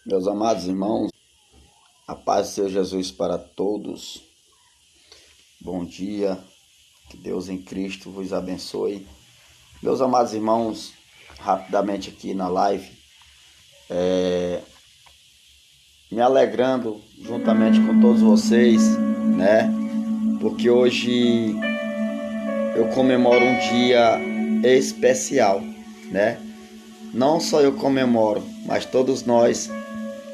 Meus amados irmãos, a paz do Senhor Jesus para todos. Bom dia, que Deus em Cristo vos abençoe. Meus amados irmãos, rapidamente aqui na live, me alegrando juntamente com todos vocês, né? Porque hoje eu comemoro um dia especial, né? Não só eu comemoro, mas todos nós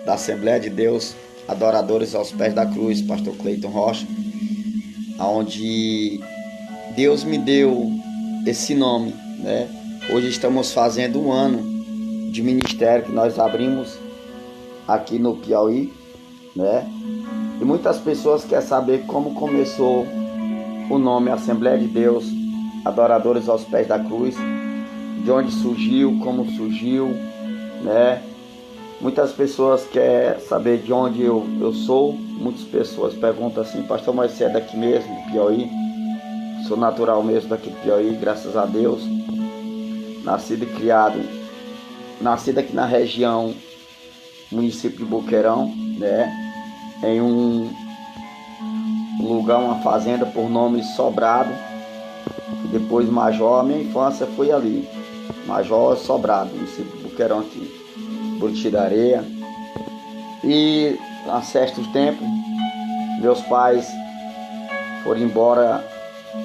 da Assembleia de Deus, adoradores aos pés da cruz, pastor Cleiton Rocha, onde Deus me deu esse nome, né? Hoje estamos fazendo um ano de ministério que nós abrimos aqui no Piauí, né? E muitas pessoas querem saber como começou o nome Assembleia de Deus, adoradores aos pés da cruz, de onde surgiu, como surgiu, né? Muitas pessoas querem saber de onde eu sou. Muitas pessoas perguntam assim: pastor, mas você é daqui mesmo, do Piauí? Sou natural mesmo daqui do Piauí, graças a Deus. Nascido e criado, nascido aqui na região, município de Boqueirão, né? Em um lugar, uma fazenda por nome Sobrado, e depois Major. A minha infância foi ali, Major Sobrado, município de Boqueirão aqui, Buriti da Areia. E há certo tempo meus pais foram embora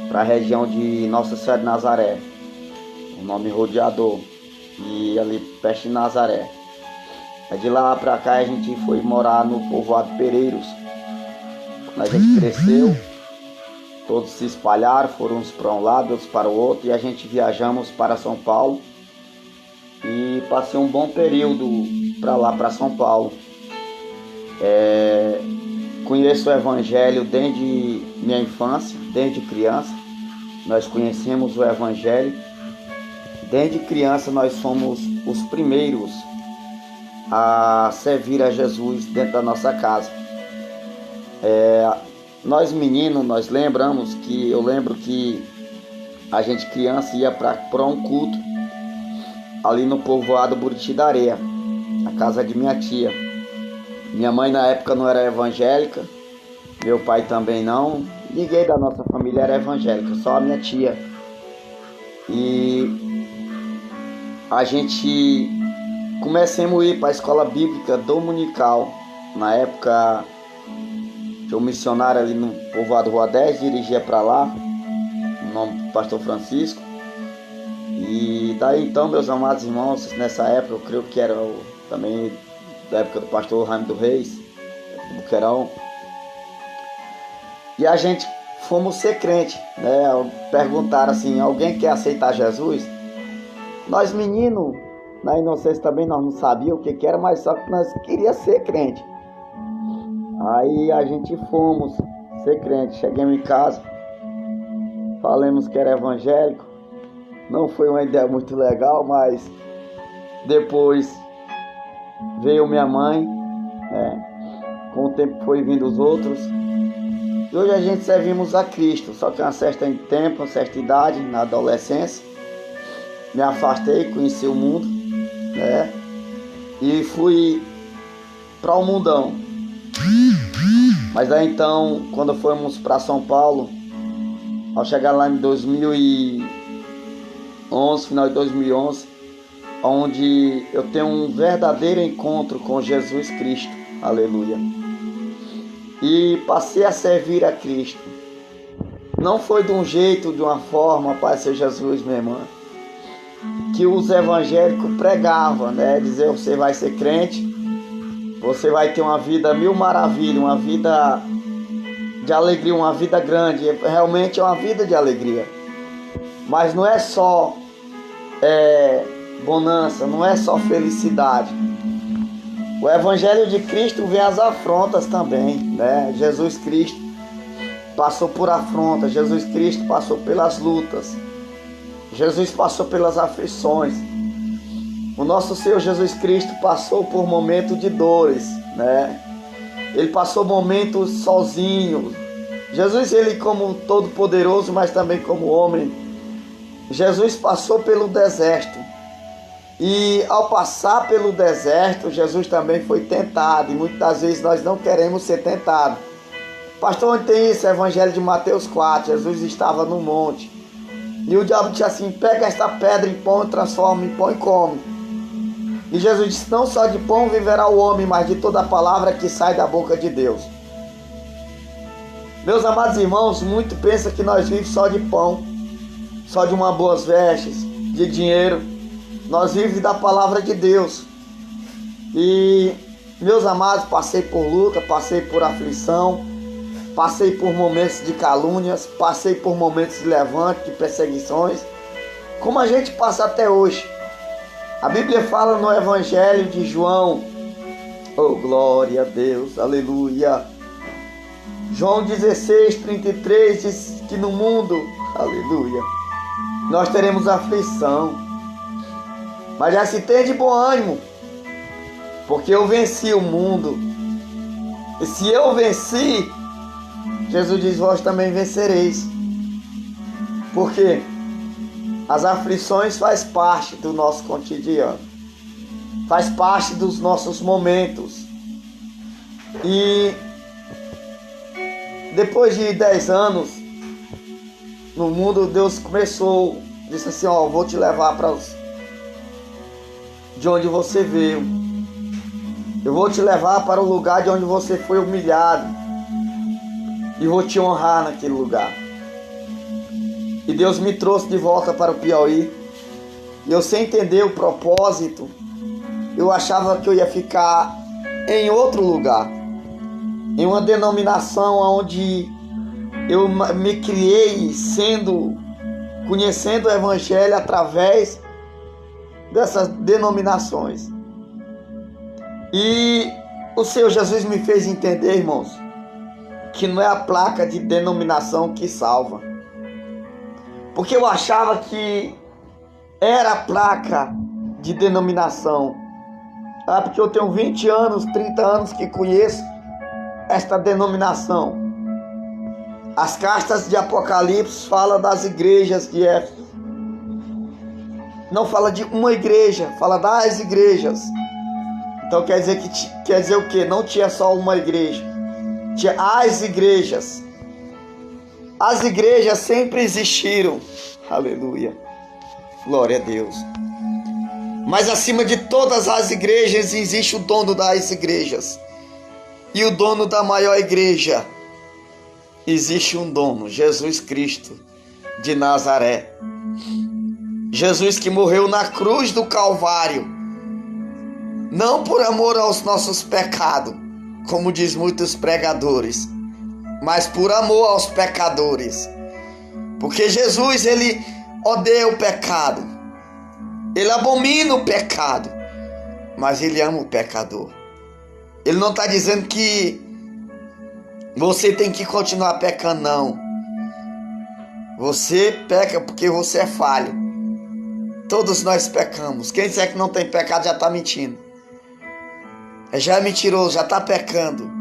para a região de Nossa Senhora de Nazaré, o nome Rodeador, e ali perto de Nazaré. De lá para cá a gente foi morar no povoado Pereiros. A gente cresceu, todos se espalharam, foram uns para um lado, outros para o outro, e a gente viajamos para São Paulo e passei um bom período para lá, para São Paulo. Conheço o Evangelho desde minha infância, desde criança. Nós conhecemos o Evangelho. Desde criança nós fomos os primeiros a servir a Jesus dentro da nossa casa. Nós meninos, nós lembramos que, eu lembro que a gente criança ia para um culto ali no povoado Buriti da Areia, na casa de minha tia. Minha mãe na época não era evangélica, meu pai também não, ninguém da nossa família era evangélica, só a minha tia. E a gente começamos a ir para a escola bíblica dominical. Na época, tinha um missionário ali no povoado Rua 10, dirigia para lá, o nome do pastor Francisco. E daí então, meus amados irmãos, nessa época, eu creio que era também da época do pastor Raimundo Reis, do Boqueirão. E a gente fomos ser crente, né? Perguntaram assim: alguém quer aceitar Jesus? Nós meninos, na inocência também, nós não sabíamos o que era, mas só que nós queríamos ser crente. Aí a gente fomos ser crente, chegamos em casa, falamos que era evangélico. Não foi uma ideia muito legal, mas depois veio minha mãe, com o tempo foi vindo os outros. E hoje a gente servimos a Cristo, só que a um certo tempo, a certa idade, na adolescência, me afastei, conheci o mundo, né? E fui para o mundão. Mas aí então, quando fomos para São Paulo, ao chegar lá em 2011, final de 2011, onde eu tenho um verdadeiro encontro com Jesus Cristo, aleluia. E passei a servir a Cristo. Não foi de um jeito, de uma forma, Pai, Senhor Jesus, minha irmã, que os evangélicos pregavam, né? Dizer: você vai ser crente, você vai ter uma vida mil maravilhas, uma vida de alegria, uma vida grande. Realmente é uma vida de alegria. Mas não é só bonança, não é só felicidade. O Evangelho de Cristo vem às afrontas também, né? Jesus Cristo passou por afrontas, Jesus Cristo passou pelas lutas, Jesus passou pelas aflições. O nosso Senhor Jesus Cristo passou por momentos de dores, né? Ele passou momentos sozinho. Jesus, ele como todo poderoso, mas também como homem, Jesus passou pelo deserto. E ao passar pelo deserto, Jesus também foi tentado. E muitas das vezes nós não queremos ser tentados. Pastor, onde tem isso? Evangelho de Mateus 4. Jesus estava no monte. E o diabo disse assim: pega esta pedra em pão, transforma em pão e come. E Jesus disse: não só de pão viverá o homem, mas de toda a palavra que sai da boca de Deus. Meus amados irmãos, muito pensa que nós vivemos só de pão, só de uma boas vestes, de dinheiro. Nós vivemos da palavra de Deus. E, meus amados, passei por luta, passei por aflição, passei por momentos de calúnias, passei por momentos de levante, de perseguições, como a gente passa até hoje. A Bíblia fala no Evangelho de João, oh glória a Deus, aleluia. João 16:33 diz que no mundo, aleluia, nós teremos aflição. Mas já se tem de bom ânimo, porque eu venci o mundo. E se eu venci, Jesus diz: vós também vencereis. Porque as aflições faz parte do nosso cotidiano, faz parte dos nossos momentos. E depois de 10 anos no mundo, Deus começou, disse assim: ó, vou te levar para de onde você veio. Eu vou te levar para o lugar de onde você foi humilhado. E vou te honrar naquele lugar. E Deus me trouxe de volta para o Piauí. E eu, sem entender o propósito, eu achava que eu ia ficar em outro lugar, em uma denominação onde eu me criei conhecendo o Evangelho através dessas denominações. E o Senhor Jesus me fez entender, irmãos, que não é a placa de denominação que salva. Porque eu achava que era a placa de denominação. Porque eu tenho 20 anos, 30 anos que conheço esta denominação. As cartas de Apocalipse falam das igrejas de Éfeso. Não fala de uma igreja, fala das igrejas. Então quer dizer o quê? Não tinha só uma igreja, tinha as igrejas. As igrejas sempre existiram. Aleluia. Glória a Deus. Mas acima de todas as igrejas existe o dono das igrejas. E o dono da maior igreja, existe um dono, Jesus Cristo de Nazaré. Jesus que morreu na cruz do Calvário, não por amor aos nossos pecados, como diz muitos pregadores, mas por amor aos pecadores. Porque Jesus, ele odeia o pecado, ele abomina o pecado, mas ele ama o pecador. Ele não está dizendo que você tem que continuar pecando, não. Você peca porque você é falho. Todos nós pecamos. Quem disser que não tem pecado já está mentindo. Já é mentiroso, já está pecando.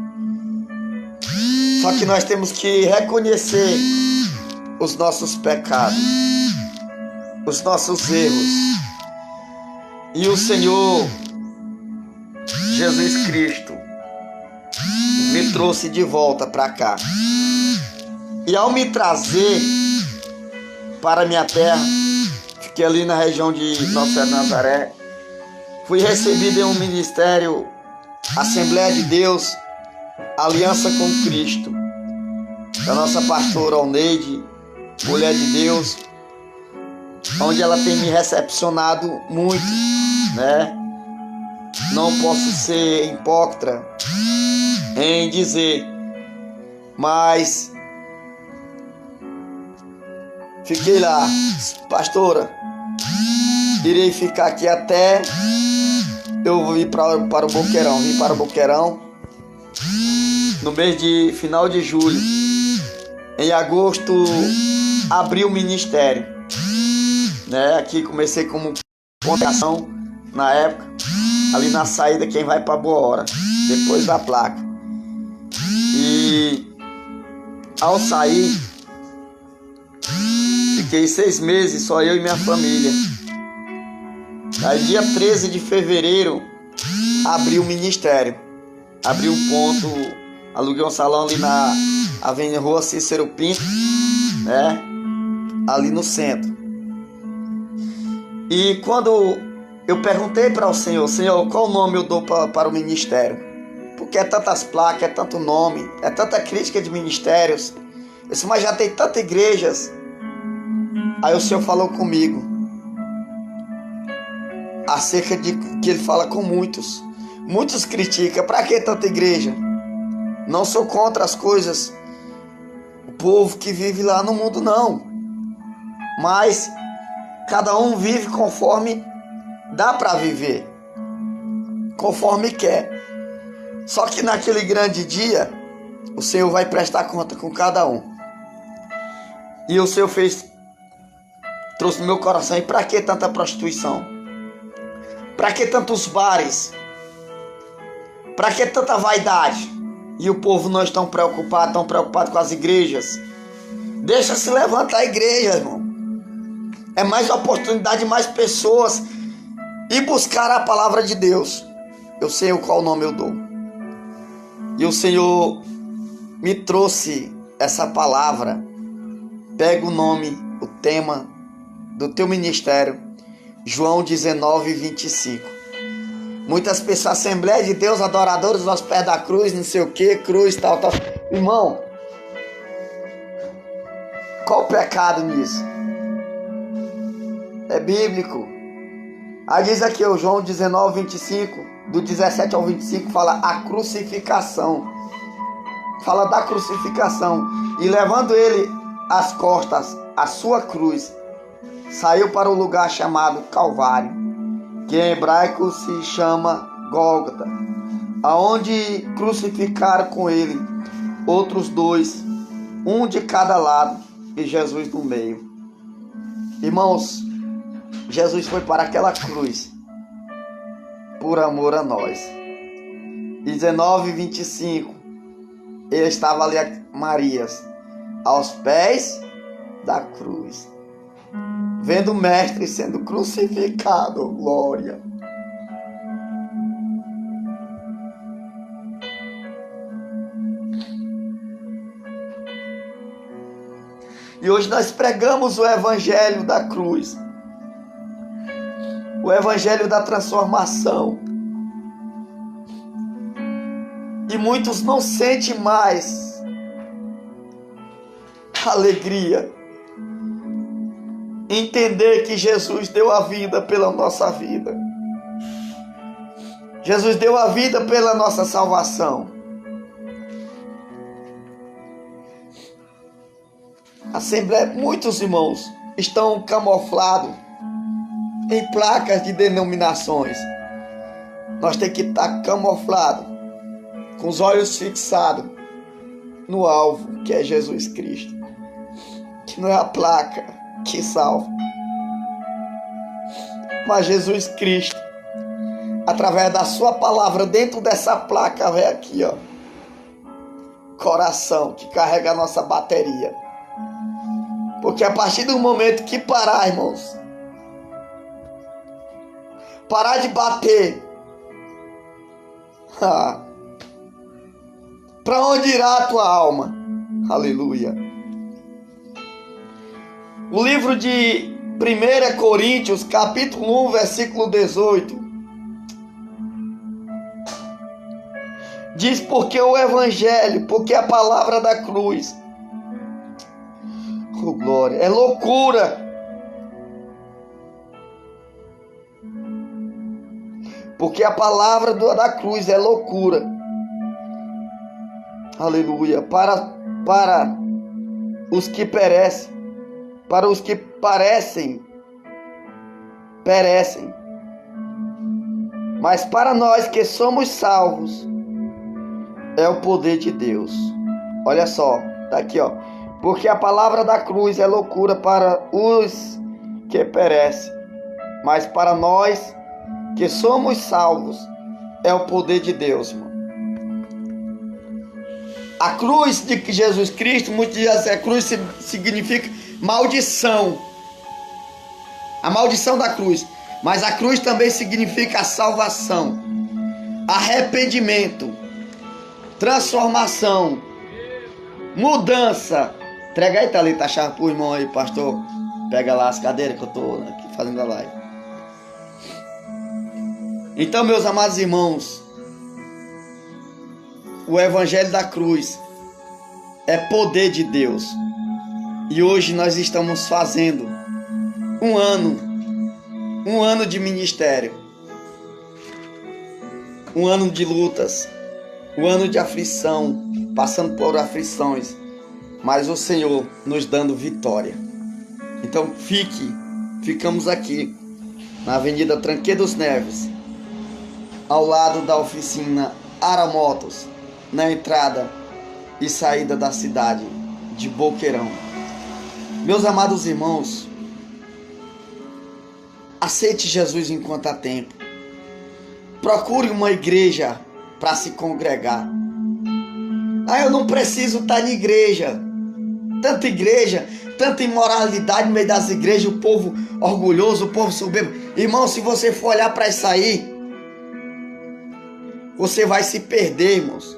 Só que nós temos que reconhecer os nossos pecados, os nossos erros. E o Senhor Jesus Cristo me trouxe de volta para cá. E ao me trazer para minha terra, fiquei ali na região de Nossa Senhora de Nazaré, fui recebido em um ministério, Assembleia de Deus, Aliança com Cristo, da nossa pastora Alneide, mulher de Deus, onde ela tem me recepcionado muito, né? Não posso ser hipócrita em dizer, mas fiquei lá, pastora, irei ficar aqui até eu vir para o Boqueirão. Vim para o Boqueirão no mês de final de julho. Em agosto abri o ministério, né? Aqui comecei como congregação na época, ali na saída quem vai para Boa Hora, depois da placa. E ao sair, fiquei 6 meses, só eu e minha família. Aí dia 13 de fevereiro abri o ministério. Abri um ponto, aluguei um salão ali na Avenida Rua Cícero Pinto, né? Ali no centro. E quando eu perguntei para o Senhor, qual nome eu dou para o ministério? Porque é tantas placas, é tanto nome, é tanta crítica de ministérios. Eu disse, mas já tem tantas igrejas. Aí o Senhor falou comigo acerca de que Ele fala com muitos. Muitos criticam, para que tanta igreja? Não sou contra as coisas, o povo que vive lá no mundo não. Mas cada um vive conforme dá para viver, conforme quer. Só que naquele grande dia, o Senhor vai prestar conta com cada um. E o Senhor trouxe no meu coração, e para que tanta prostituição? Para que tantos bares? Para que tanta vaidade? E o povo não estão preocupado com as igrejas. Deixa se levantar a igreja, irmão. É mais oportunidade, mais pessoas e buscar a palavra de Deus. Eu sei qual nome eu dou. E o Senhor me trouxe essa palavra. Pega o nome, o tema do teu ministério, João 19, 25. Muitas pessoas, Assembleia de Deus, adoradores aos pés da cruz, não sei o que, cruz, tal. Irmão, qual o pecado nisso? É bíblico. Aí diz aqui, o João 19, 25, do 17 ao 25, fala a crucificação. Fala da crucificação. E levando ele às costas, a sua cruz, saiu para o lugar chamado Calvário, que em hebraico se chama Gólgota, aonde crucificaram com ele outros dois, um de cada lado e Jesus no meio. Irmãos, Jesus foi para aquela cruz por amor a nós. 19, 25, ele estava ali, Marias, aos pés da cruz, vendo o mestre sendo crucificado. Glória. E hoje nós pregamos o evangelho da cruz, o evangelho da transformação. E muitos não sentem mais alegria, entender que Jesus deu a vida pela nossa vida. Jesus deu a vida pela nossa salvação. Assembleia, muitos irmãos estão camuflados em placas de denominações. Nós temos que estar camuflados, com os olhos fixados no alvo, que é Jesus Cristo, que não é a placa que salva, mas Jesus Cristo, através da sua palavra, dentro dessa placa, vem aqui, ó, coração, que carrega a nossa bateria. Porque a partir do momento que parar, irmãos, parar de bater, para onde irá a tua alma? Aleluia. O livro de 1 Coríntios, capítulo 1, versículo 18, diz, porque o evangelho, porque a palavra da cruz, oh glória, é loucura. Porque a palavra da cruz é loucura. Aleluia. Para os que perecem, para os que perecem. Mas para nós que somos salvos, é o poder de Deus. Olha só, tá aqui, ó. Porque a palavra da cruz é loucura para os que perecem, mas para nós que somos salvos, é o poder de Deus, irmão. A cruz de Jesus Cristo, muitos dizem, a cruz significa maldição. A maldição da cruz. Mas a cruz também significa a salvação, arrependimento, transformação, mudança. Entrega aí, Thalita, a chave pro irmão aí, pastor. Pega lá as cadeiras que eu tô aqui fazendo a live. Então, meus amados irmãos, o Evangelho da Cruz é poder de Deus. E hoje nós estamos fazendo um ano de ministério, um ano de lutas, um ano de aflição, passando por aflições, mas o Senhor nos dando vitória. Então ficamos aqui na Avenida Tranqueira dos Neves, ao lado da oficina Ara Motos, na entrada e saída da cidade de Boqueirão. Meus amados irmãos, aceite Jesus enquanto há tempo. Procure uma igreja para se congregar. Eu não preciso estar na igreja. Tanta imoralidade no meio das igrejas, o povo orgulhoso, o povo soberbo. Irmão, se você for olhar para isso aí, você vai se perder, irmãos.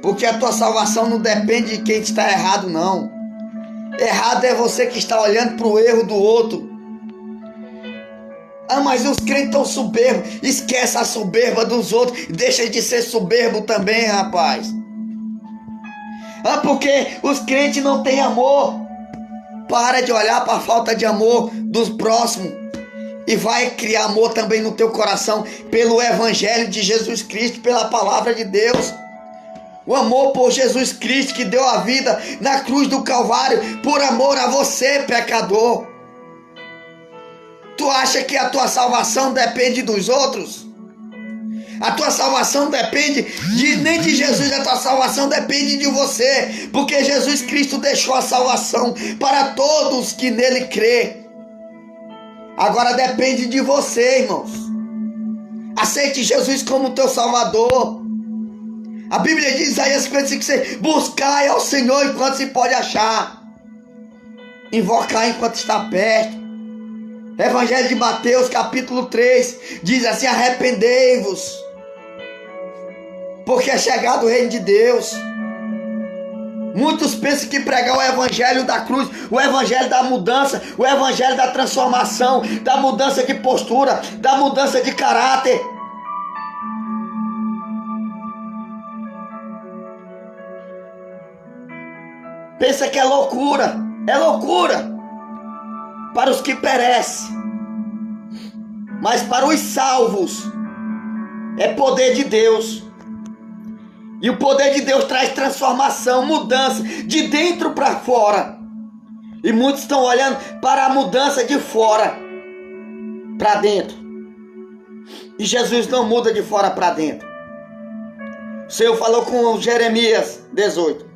Porque a tua salvação não depende de quem está errado, não. Errado é você que está olhando para o erro do outro. Mas os crentes estão soberbos. Esquece a soberba dos outros. Deixa de ser soberbo também, rapaz. Porque os crentes não têm amor. Para de olhar para a falta de amor dos próximos. E vai criar amor também no teu coração. Pelo Evangelho de Jesus Cristo. Pela palavra de Deus. O amor por Jesus Cristo, que deu a vida na cruz do Calvário. Por amor a você, pecador. Tu acha que a tua salvação depende dos outros? A tua salvação depende nem de Jesus, a tua salvação depende de você. Porque Jesus Cristo deixou a salvação para todos que nele crê. Agora depende de você, irmãos. Aceite Jesus como teu Salvador. A Bíblia diz, Isaías 55, buscai ao Senhor enquanto se pode achar. Invocar enquanto está perto. Evangelho de Mateus, capítulo 3, diz assim, arrependei-vos, porque é chegado o reino de Deus. Muitos pensam que pregar o Evangelho da cruz, o Evangelho da mudança, o Evangelho da transformação, da mudança de postura, da mudança de caráter. Pensa que é loucura para os que perecem, mas para os salvos é poder de Deus. E o poder de Deus traz transformação, mudança de dentro para fora. E muitos estão olhando para a mudança de fora para dentro. E Jesus não muda de fora para dentro. O Senhor falou com Jeremias 18.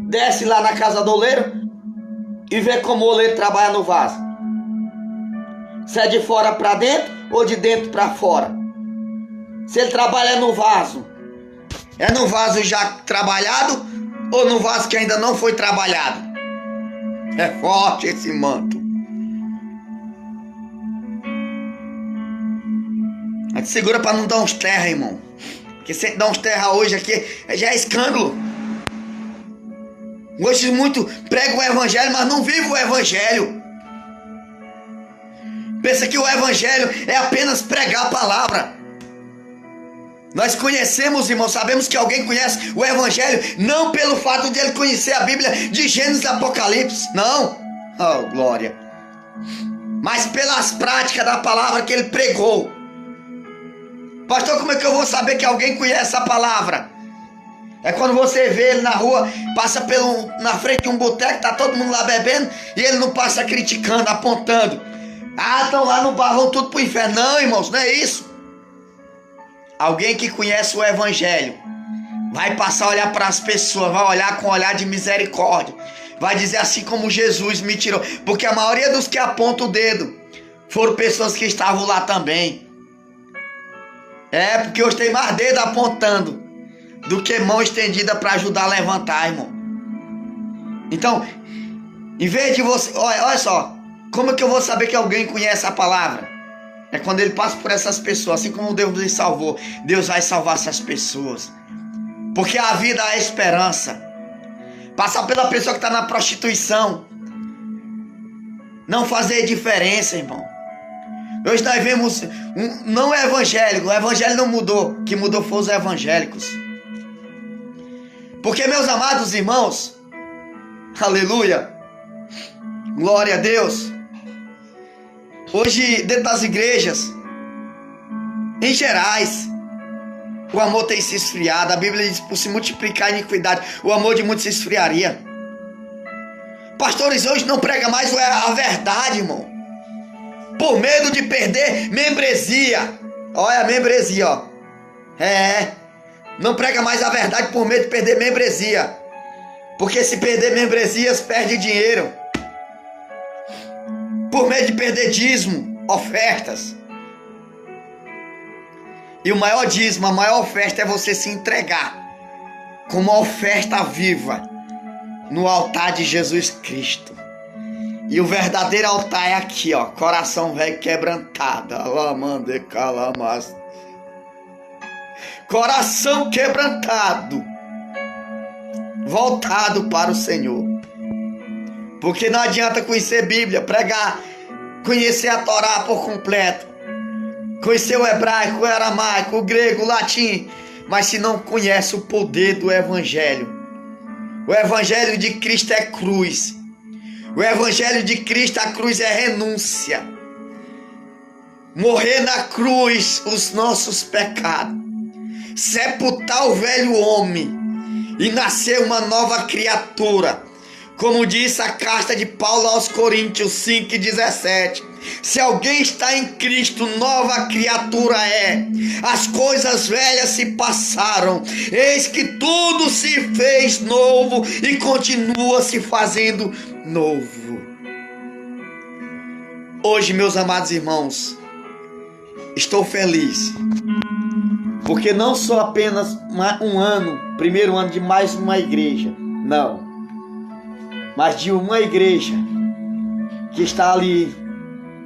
Desce lá na casa do oleiro e vê como o oleiro trabalha no vaso. Se é de fora para dentro ou de dentro para fora. Se ele trabalha no vaso, é no vaso já trabalhado ou no vaso que ainda não foi trabalhado? É forte esse manto. A gente segura para não dar uns terra, irmão. Porque se dar uns terra hoje aqui, já é escândalo. Hoje muito prega o Evangelho, mas não vive o Evangelho. Pensa que o Evangelho é apenas pregar a palavra. Nós conhecemos, irmão, sabemos que alguém conhece o Evangelho não pelo fato de ele conhecer a Bíblia de Gênesis e Apocalipse, não. Oh, glória. Mas pelas práticas da palavra que ele pregou. Pastor, como é que eu vou saber que alguém conhece a palavra? É quando você vê ele na rua, passa na frente de um boteco, tá todo mundo lá bebendo, e ele não passa criticando, apontando. Estão lá no bar, vão tudo pro inferno. Não, irmãos, não é isso. Alguém que conhece o Evangelho vai passar a olhar para as pessoas, vai olhar com um olhar de misericórdia. Vai dizer assim como Jesus me tirou. Porque a maioria dos que apontam o dedo foram pessoas que estavam lá também. Porque hoje tem mais dedo apontando do que mão estendida para ajudar a levantar, irmão. Então, em vez de você... Olha só. Como é que eu vou saber que alguém conhece a palavra? É quando ele passa por essas pessoas, assim como Deus nos salvou, Deus vai salvar essas pessoas. Porque a vida é a esperança. Passar pela pessoa que está na prostituição não fazer diferença, irmão. Hoje nós vemos, não é evangélico, o evangelho não mudou, o que mudou foi os evangélicos. Porque, meus amados irmãos, aleluia, glória a Deus, hoje dentro das igrejas, em gerais, o amor tem se esfriado. A Bíblia diz, por se multiplicar a iniquidade, o amor de muitos se esfriaria. Pastores hoje não pregam mais a verdade, irmão, por medo de perder membresia. Olha a membresia, ó. Não prega mais a verdade por medo de perder membresia. Porque se perder membresias, perde dinheiro. Por medo de perder dízimo, ofertas. E o maior dízimo, a maior oferta é você se entregar como uma oferta viva no altar de Jesus Cristo. E o verdadeiro altar é aqui, ó, coração velho quebrantado. Coração quebrantado, voltado para o Senhor. Porque não adianta conhecer Bíblia, pregar, conhecer a Torá por completo, conhecer o hebraico, o aramaico, o grego, o latim, mas se não conhece o poder do Evangelho. O Evangelho de Cristo é cruz. O Evangelho de Cristo, a cruz é renúncia. Morrer na cruz os nossos pecados. Sepultar o velho homem e nascer uma nova criatura. Como diz a carta de Paulo aos Coríntios 5:17. Se alguém está em Cristo, nova criatura é. As coisas velhas se passaram, eis que tudo se fez novo e continua se fazendo novo. Hoje, meus amados irmãos, estou feliz, porque não sou apenas um ano, primeiro ano de mais uma igreja, não, mas de uma igreja que está ali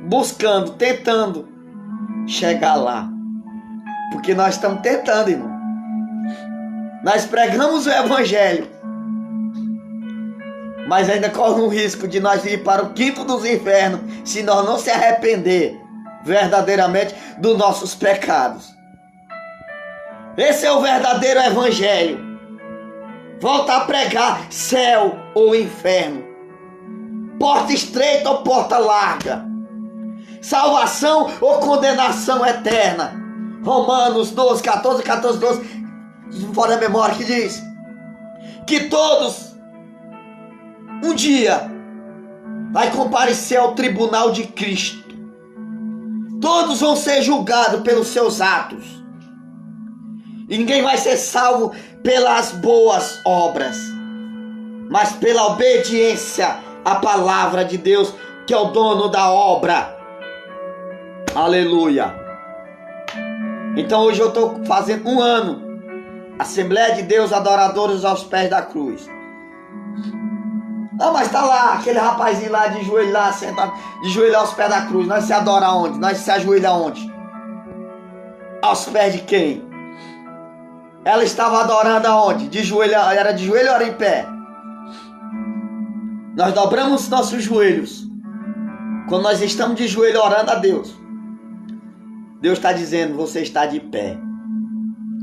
buscando, tentando chegar lá. Porque nós estamos tentando, irmão. Nós pregamos o Evangelho, mas ainda corre um risco de nós ir para o quinto dos infernos se nós não se arrepender verdadeiramente dos nossos pecados. Esse é o verdadeiro Evangelho. Volta a pregar céu ou inferno, porta estreita ou porta larga, salvação ou condenação eterna. Romanos 12, 14, 12, fora da memória, que diz que todos um dia vai comparecer ao tribunal de Cristo. Todos vão ser julgados pelos seus atos. E ninguém vai ser salvo pelas boas obras, mas pela obediência à palavra de Deus, que é o dono da obra. Aleluia. Então hoje eu estou fazendo um ano, Assembleia de Deus Adoradores aos Pés da Cruz. Não, mas está lá, aquele rapazinho lá de joelho lá, sentado, de joelho aos pés da cruz. Nós se adora onde? Nós se ajoelha onde? Aos pés de quem? Ela estava adorando aonde? De joelho, era de joelho ou era em pé? Nós dobramos nossos joelhos quando nós estamos de joelho orando a Deus. Deus está dizendo, você está de pé.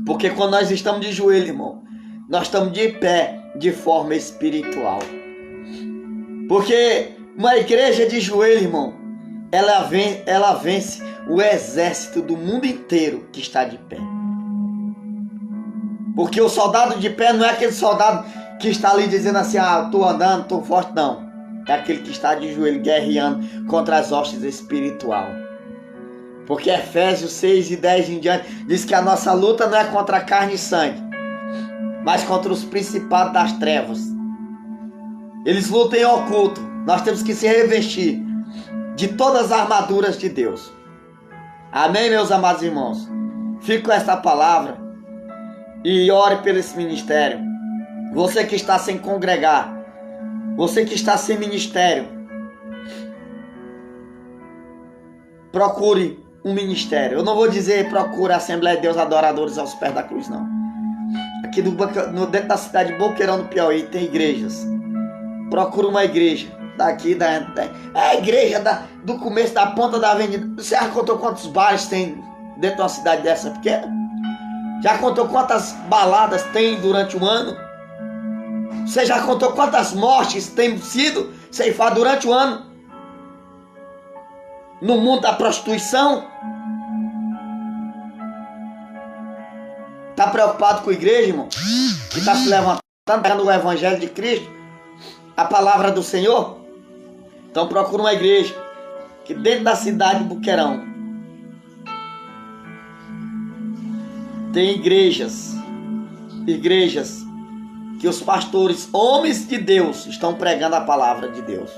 Porque quando nós estamos de joelho, irmão, nós estamos de pé de forma espiritual. Porque uma igreja de joelho, irmão, ela vence o exército do mundo inteiro que está de pé. Porque o soldado de pé não é aquele soldado que está ali dizendo assim, estou andando, estou forte, não. É aquele que está de joelho guerreando contra as hostes espirituais. Porque Efésios 6:10 em diante diz que a nossa luta não é contra carne e sangue, mas contra os principados das trevas. Eles lutam em oculto. Nós temos que se revestir de todas as armaduras de Deus. Amém, meus amados irmãos? Fique com esta palavra e ore pelo esse ministério. Você que está sem congregar, você que está sem ministério, procure um ministério. Eu não vou dizer procura a Assembleia de Deus Adoradores aos pés da cruz, não. Aqui dentro da cidade de Boqueirão, no Piauí, tem igrejas. Procura uma igreja. Daqui, é a igreja do começo da ponta da avenida. Você já contou quantos bares tem dentro de uma cidade dessa pequena? Já contou quantas baladas tem durante o ano? Você já contou quantas mortes tem sido ceifadas durante o ano? No mundo da prostituição? Está preocupado com a igreja, irmão? Que está se levantando, pegando o evangelho de Cristo? A palavra do Senhor? Então procura uma igreja. Que dentro da cidade de Boqueirão tem igrejas que os pastores, homens de Deus, estão pregando a palavra de Deus.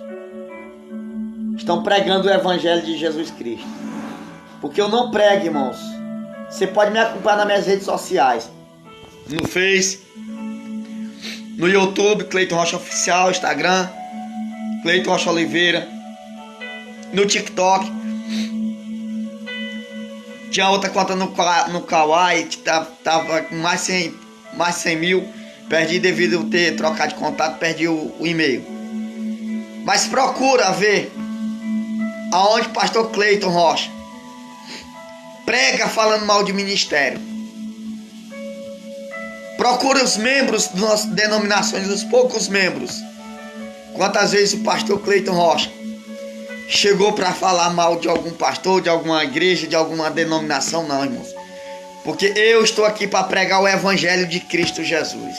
Estão pregando o evangelho de Jesus Cristo. Porque eu não prego, irmãos. Você pode me acompanhar nas minhas redes sociais. No Face, no YouTube, Cleiton Rocha Oficial, Instagram, Cleiton Rocha Oliveira, no TikTok. Tinha outra conta no Kawaii, que tava com mais de 100 mil. Perdi devido a ter trocado de contato, perdi o e-mail. Mas procura ver aonde o pastor Cleiton Rocha prega falando mal de ministério. Procura os membros das nossas denominações, os poucos membros. Quantas vezes o pastor Cleiton Rocha chegou para falar mal de algum pastor, de alguma igreja, de alguma denominação? Não, irmãos. Porque eu estou aqui para pregar o evangelho de Cristo Jesus.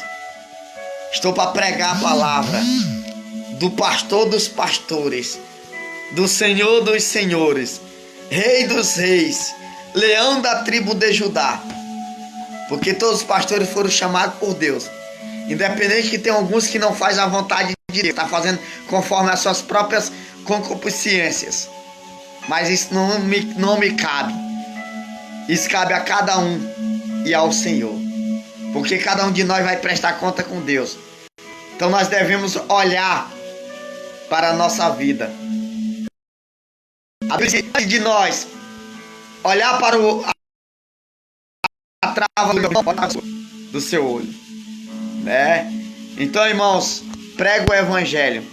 Estou para pregar a palavra do pastor dos pastores, do Senhor dos senhores, Rei dos reis, Leão da tribo de Judá. Porque todos os pastores foram chamados por Deus. Independente que tem alguns que não fazem a vontade de Deus, está fazendo conforme as suas próprias concupiscências. Mas isso não me cabe. Isso cabe a cada um e ao Senhor. Porque cada um de nós vai prestar conta com Deus. Então nós devemos olhar para a nossa vida. Antes de nós olhar para a trava do seu olho, né? Então, irmãos, prega o evangelho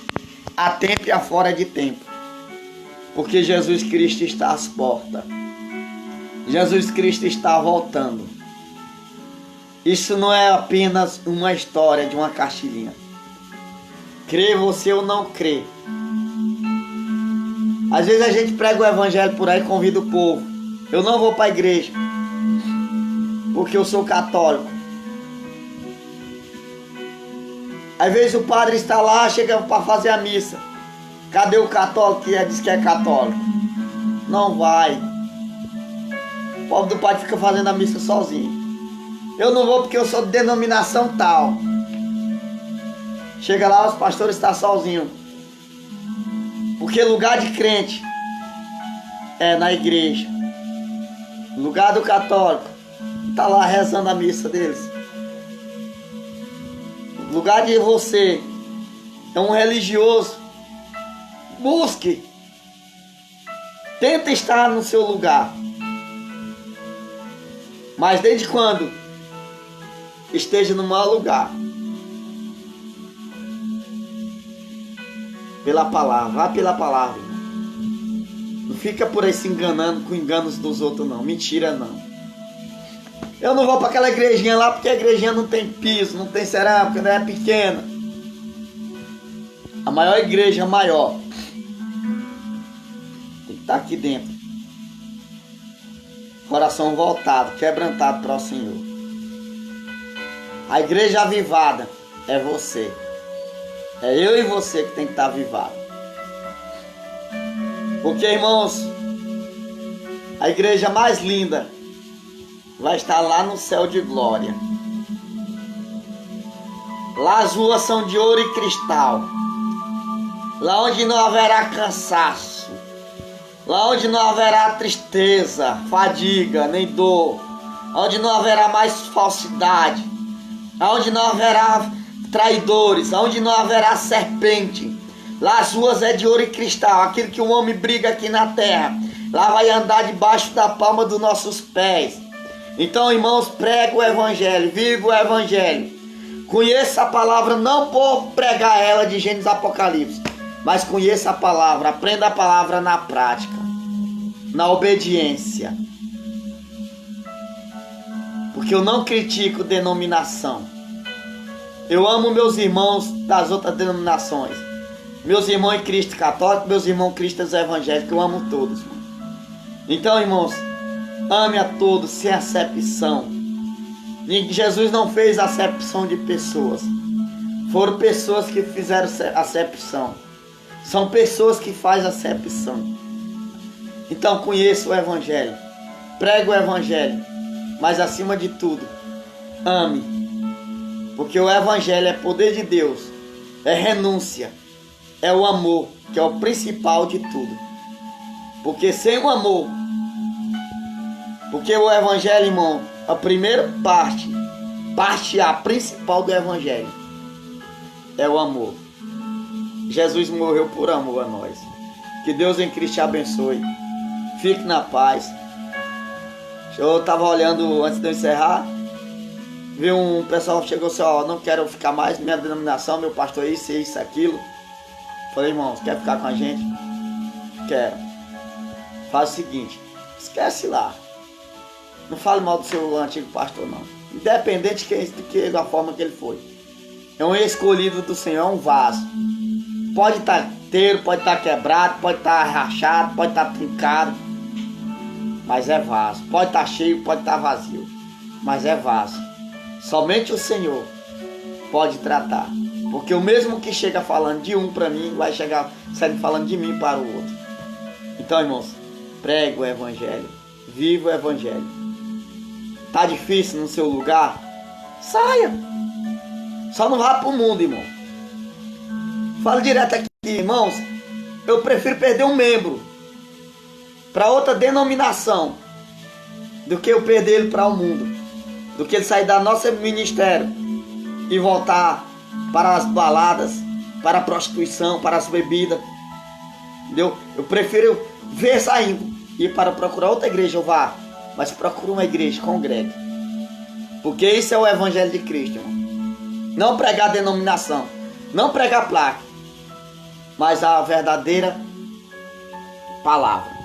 a tempo e a fora de tempo, porque Jesus Cristo está às portas. Jesus Cristo está voltando. Isso não é apenas uma história de uma cartilhinha. Crê você ou não crê. Às vezes a gente prega o evangelho por aí e convida o povo. Eu não vou para a igreja porque eu sou católico. Às vezes o padre está lá, chega para fazer a missa. Cadê o católico que diz que é católico? Não vai. O pobre do padre fica fazendo a missa sozinho. Eu não vou porque eu sou de denominação tal. Chega lá, os pastores estão sozinhos. Porque lugar de crente é na igreja. Lugar do católico está lá rezando a missa deles. Lugar de você é um religioso. Busque. Tenta estar no seu lugar. Mas desde quando esteja no mau lugar. Pela palavra, vá pela palavra. Não fica por aí se enganando com enganos dos outros não. Mentira não. Eu não vou para aquela igrejinha lá porque a igrejinha não tem piso, não tem cerâmica, não é pequena. A maior igreja maior tem que estar aqui dentro. Coração voltado, quebrantado para o Senhor. A igreja avivada é você. É eu e você que tem que estar avivado. Porque, irmãos, a igreja mais linda vai estar lá no céu de glória. Lá as ruas são de ouro e cristal. Lá onde não haverá cansaço. Lá onde não haverá tristeza, fadiga, nem dor. Onde não haverá mais falsidade. Onde não haverá traidores. Onde não haverá serpente. Lá as ruas é de ouro e cristal. Aquilo que o homem briga aqui na terra. Lá vai andar debaixo da palma dos nossos pés. Então, irmãos, prega o evangelho, viva o evangelho. Conheça a palavra não por pregar ela de Gênesis Apocalipse, mas conheça a palavra, aprenda a palavra na prática, na obediência. Porque eu não critico denominação. Eu amo meus irmãos das outras denominações. Meus irmãos em Cristo católico, meus irmãos cristãos evangélicos, eu amo todos. Então, irmãos, ame a todos sem acepção. Jesus não fez acepção de pessoas. Foram pessoas que fizeram acepção. São pessoas que fazem acepção. Então conheça o evangelho. Pregue o evangelho. Mas acima de tudo, ame. Porque o evangelho é poder de Deus. É renúncia. É o amor, que é o principal de tudo. Porque sem o amor, porque o evangelho, irmão, a primeira parte A principal do evangelho é o amor. Jesus morreu por amor a nós. Que Deus em Cristo te abençoe. Fique na paz. Eu estava olhando antes de eu encerrar, vi um pessoal que chegou assim, ó, não quero ficar mais, minha denominação, meu pastor é isso, aquilo. Falei, irmãos, quer ficar com a gente? Quero. Faz o seguinte, esquece lá. Não fale mal do seu antigo pastor, não. Independente da forma que ele foi. É um escolhido do Senhor, é um vaso. Pode estar inteiro, pode estar quebrado, pode estar rachado, pode estar trincado. Mas é vaso. Pode estar cheio, pode estar vazio. Mas é vaso. Somente o Senhor pode tratar. Porque o mesmo que chega falando de um para mim, vai chegar saindo falando de mim para o outro. Então, irmãos, pregue o evangelho. Viva o evangelho. Tá difícil no seu lugar? Saia. Só não vá para o mundo, irmão. Fala direto aqui, irmãos. Eu prefiro perder um membro para outra denominação do que eu perder ele para o mundo. Do que ele sair da nossa ministério e voltar para as baladas, para a prostituição, para as bebidas. Entendeu? Eu prefiro ver saindo e para procurar outra igreja eu vá. Mas procura uma igreja, congregue. Porque isso é o evangelho de Cristo, irmão. Não pregar denominação, não pregar placa, mas a verdadeira palavra.